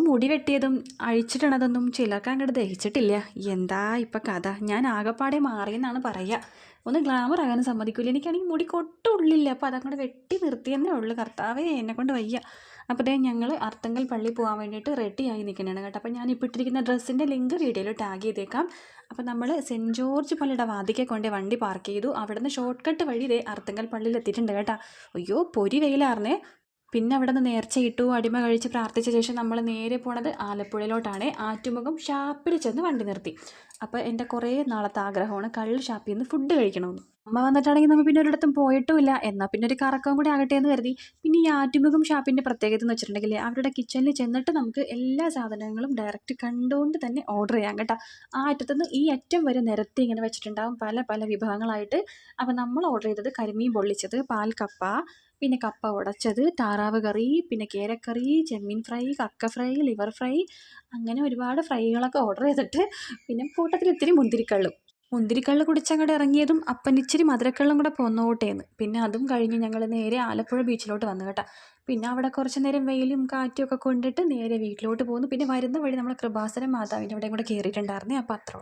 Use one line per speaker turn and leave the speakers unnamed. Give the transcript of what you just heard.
മുടി വെട്ടിയതും അഴിച്ചിടണതൊന്നും ചിലർക്ക് അങ്ങോട്ട് ദഹിച്ചിട്ടില്ല. എന്താ ഇപ്പം കഥ? ഞാൻ ആകപ്പാടെ മാറിയെന്നാണ് പറയുക. ഒന്ന് ഗ്ലാമർ ആകാനും സമ്മതിക്കില്ല. എനിക്കാണെങ്കിൽ മുടി കൊട്ടുള്ളില്ല. അപ്പോൾ അതങ്ങോട്ട് വെട്ടി നിർത്തിയെന്നേ ഉള്ളൂ. കർത്താവേ, എന്നെക്കൊണ്ട് വയ്യ. അപ്പോൾ ദേ ഞങ്ങൾ അർത്തുങ്കൽ പള്ളി പോകാൻ വേണ്ടിയിട്ട് റെഡിയായി നിൽക്കുന്നതാണ് കേട്ടോ. അപ്പോൾ ഞാൻ ഇപ്പോൾ ഇട്ടിരിക്കുന്ന ഡ്രസ്സിൻ്റെ ലിങ്ക് വീഡിയോയിൽ ടാഗ് ചെയ്തേക്കാം. അപ്പോൾ നമ്മൾ സെൻറ്റ് ജോർജ് പള്ളിയുടെ വാതിക്കെ കൊണ്ട് വണ്ടി പാർക്ക് ചെയ്തു. അവിടുന്ന് ഷോർട്ട് കട്ട് വഴി ദേ അർത്തുങ്കൽ പള്ളിയിൽ എത്തിയിട്ടുണ്ട് കേട്ടോ. അയ്യോ, പൊരി വെയിലാർന്നേ. പിന്നെ അവിടെ നിന്ന് നേർച്ചയിട്ടു, അടിമ കഴിച്ച് പ്രാർത്ഥിച്ച ശേഷം നമ്മൾ നേരെ പോണത് ആലപ്പുഴയിലോട്ടാണ്. ആറ്റുമുഖം ഷാപ്പിൽ ചെന്ന് വണ്ടി നിർത്തി. അപ്പോൾ എൻ്റെ കുറേ നാളത്തെ ആഗ്രഹമാണ് കള്ള് ഷാപ്പിൽ നിന്ന് ഫുഡ് കഴിക്കണമെന്ന്. അമ്മ വന്നിട്ടാണെങ്കിൽ നമ്മൾ പിന്നെ ഒരിടത്തും പോയിട്ടുമില്ല. എന്നാൽ പിന്നെ ഒരു കറക്കം കൂടി ആകട്ടെ എന്ന് കരുതി. പിന്നെ ഈ ആറ്റുമുഖം ഷാപ്പിൻ്റെ പ്രത്യേകത എന്ന് വെച്ചിട്ടുണ്ടെങ്കിൽ അവരുടെ കിച്ചണിൽ ചെന്നിട്ട് നമുക്ക് എല്ലാ സാധനങ്ങളും ഡയറക്റ്റ് കണ്ടുകൊണ്ട് തന്നെ ഓർഡർ ചെയ്യാം കേട്ടോ. ആ അറ്റത്തുനിന്ന് ഈ അറ്റം വരെ നിരത്തി ഇങ്ങനെ വെച്ചിട്ടുണ്ടാകും പല പല വിഭവങ്ങളായിട്ട്. അപ്പോൾ നമ്മൾ ഓർഡർ ചെയ്തത് കരിമീൻ പൊള്ളിച്ചത്, പാൽക്കപ്പ, പിന്നെ കപ്പ ഉടച്ചത്, താറാവ് കറി, പിന്നെ കേരക്കറി, ചെമ്മീൻ ഫ്രൈ, കക്ക ഫ്രൈ, ലിവർ ഫ്രൈ, അങ്ങനെ ഒരുപാട് ഫ്രൈകളൊക്കെ ഓർഡർ ചെയ്തിട്ട് പിന്നെ കൂട്ടത്തിൽ ഇത്തിരി മുന്തിരിക്കള്ള് കുടിച്ചങ്ങോട്ട് ഇറങ്ങിയതും അപ്പൻ ഇച്ചിരി മധുരക്കള്ളും കൂടെ പോന്നോട്ടേന്ന്. പിന്നെ അതും കഴിഞ്ഞ് ഞങ്ങൾ നേരെ ആലപ്പുഴ ബീച്ചിലോട്ട് വന്നു കേട്ടോ. പിന്നെ അവിടെ കുറച്ച് നേരം വെയിലും കാറ്റും ഒക്കെ കൊണ്ടിട്ട് നേരെ വീട്ടിലോട്ട് പോന്നു. പിന്നെ വരുന്ന വഴി നമ്മൾ കൃപാസനം മാതാവിൻ്റെ അവിടെയും കൂടെ കയറിയിട്ടുണ്ടായിരുന്നേ. അപ്പോൾ അത്ര